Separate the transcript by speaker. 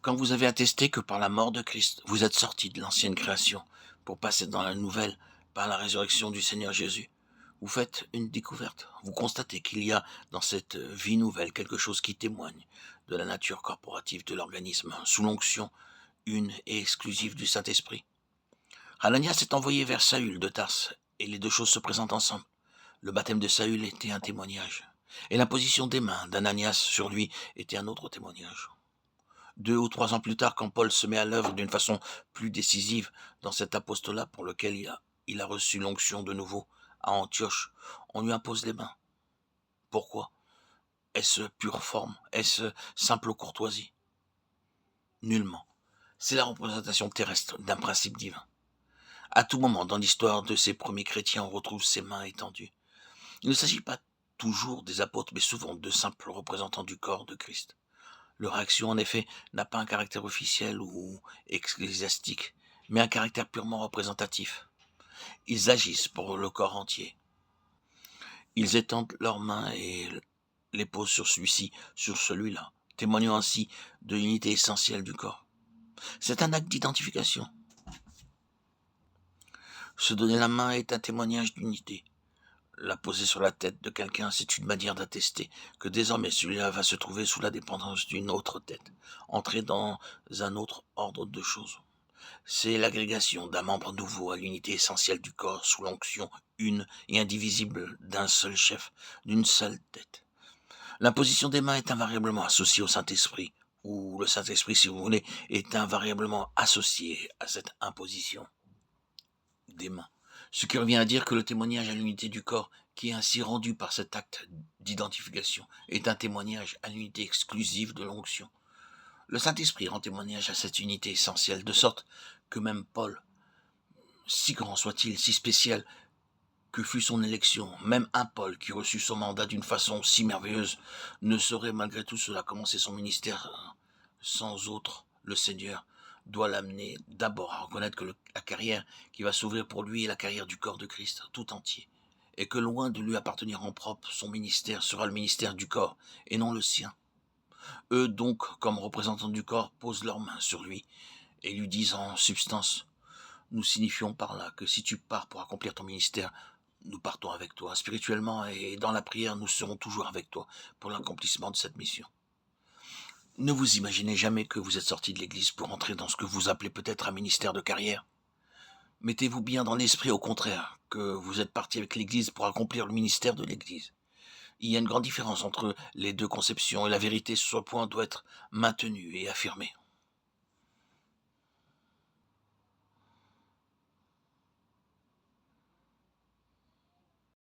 Speaker 1: Quand vous avez attesté que par la mort de Christ, vous êtes sortis de l'ancienne création pour passer dans la nouvelle par la résurrection du Seigneur Jésus, vous faites une découverte. Vous constatez qu'il y a dans cette vie nouvelle quelque chose qui témoigne de la nature corporative de l'organisme, sous l'onction une et exclusive du Saint-Esprit. Ananias est envoyé vers Saül de Tarse, et les deux choses se présentent ensemble. Le baptême de Saül était un témoignage, et l'imposition des mains d'Ananias sur lui était un autre témoignage. 2 ou 3 ans plus tard, quand Paul se met à l'œuvre d'une façon plus décisive dans cet apostolat pour lequel il a reçu l'onction de nouveau à Antioche, on lui impose les mains. Pourquoi? Est-ce pure forme? Est-ce simple courtoisie? Nullement. C'est la représentation terrestre d'un principe divin. À tout moment dans l'histoire de ces premiers chrétiens, on retrouve ces mains étendues. Il ne s'agit pas toujours des apôtres, mais souvent de simples représentants du corps de Christ. Leur action, en effet, n'a pas un caractère officiel ou ecclésiastique, mais un caractère purement représentatif. Ils agissent pour le corps entier. Ils étendent leurs mains et les posent sur celui-ci, sur celui-là, témoignant ainsi de l'unité essentielle du corps. C'est un acte d'identification. Se donner la main est un témoignage d'unité. La poser sur la tête de quelqu'un, c'est une manière d'attester que désormais celui-là va se trouver sous la dépendance d'une autre tête, entrer dans un autre ordre de choses. C'est l'agrégation d'un membre nouveau à l'unité essentielle du corps sous l'onction une et indivisible d'un seul chef, d'une seule tête. L'imposition des mains est invariablement associée au Saint-Esprit, ou le Saint-Esprit, si vous voulez, est invariablement associé à cette imposition des mains. Ce qui revient à dire que le témoignage à l'unité du corps, qui est ainsi rendu par cet acte d'identification, est un témoignage à l'unité exclusive de l'onction. Le Saint-Esprit rend témoignage à cette unité essentielle, de sorte que même Paul, si grand soit-il, si spécial que fût son élection, même un Paul qui reçut son mandat d'une façon si merveilleuse, ne saurait malgré tout cela commencer son ministère sans autre. Le Seigneur doit l'amener d'abord à reconnaître que la carrière qui va s'ouvrir pour lui est la carrière du corps de Christ tout entier, et que loin de lui appartenir en propre, son ministère sera le ministère du corps, et non le sien. Eux donc, comme représentants du corps, posent leurs mains sur lui, et lui disent en substance: nous signifions par là que si tu pars pour accomplir ton ministère, nous partons avec toi. Spirituellement et dans la prière, nous serons toujours avec toi pour l'accomplissement de cette mission. Ne vous imaginez jamais que vous êtes sorti de l'église pour entrer dans ce que vous appelez peut-être un ministère de carrière. Mettez-vous bien dans l'esprit, au contraire, que vous êtes parti avec l'église pour accomplir le ministère de l'église. Il y a une grande différence entre les deux conceptions et la vérité sur ce point doit être maintenue et affirmée.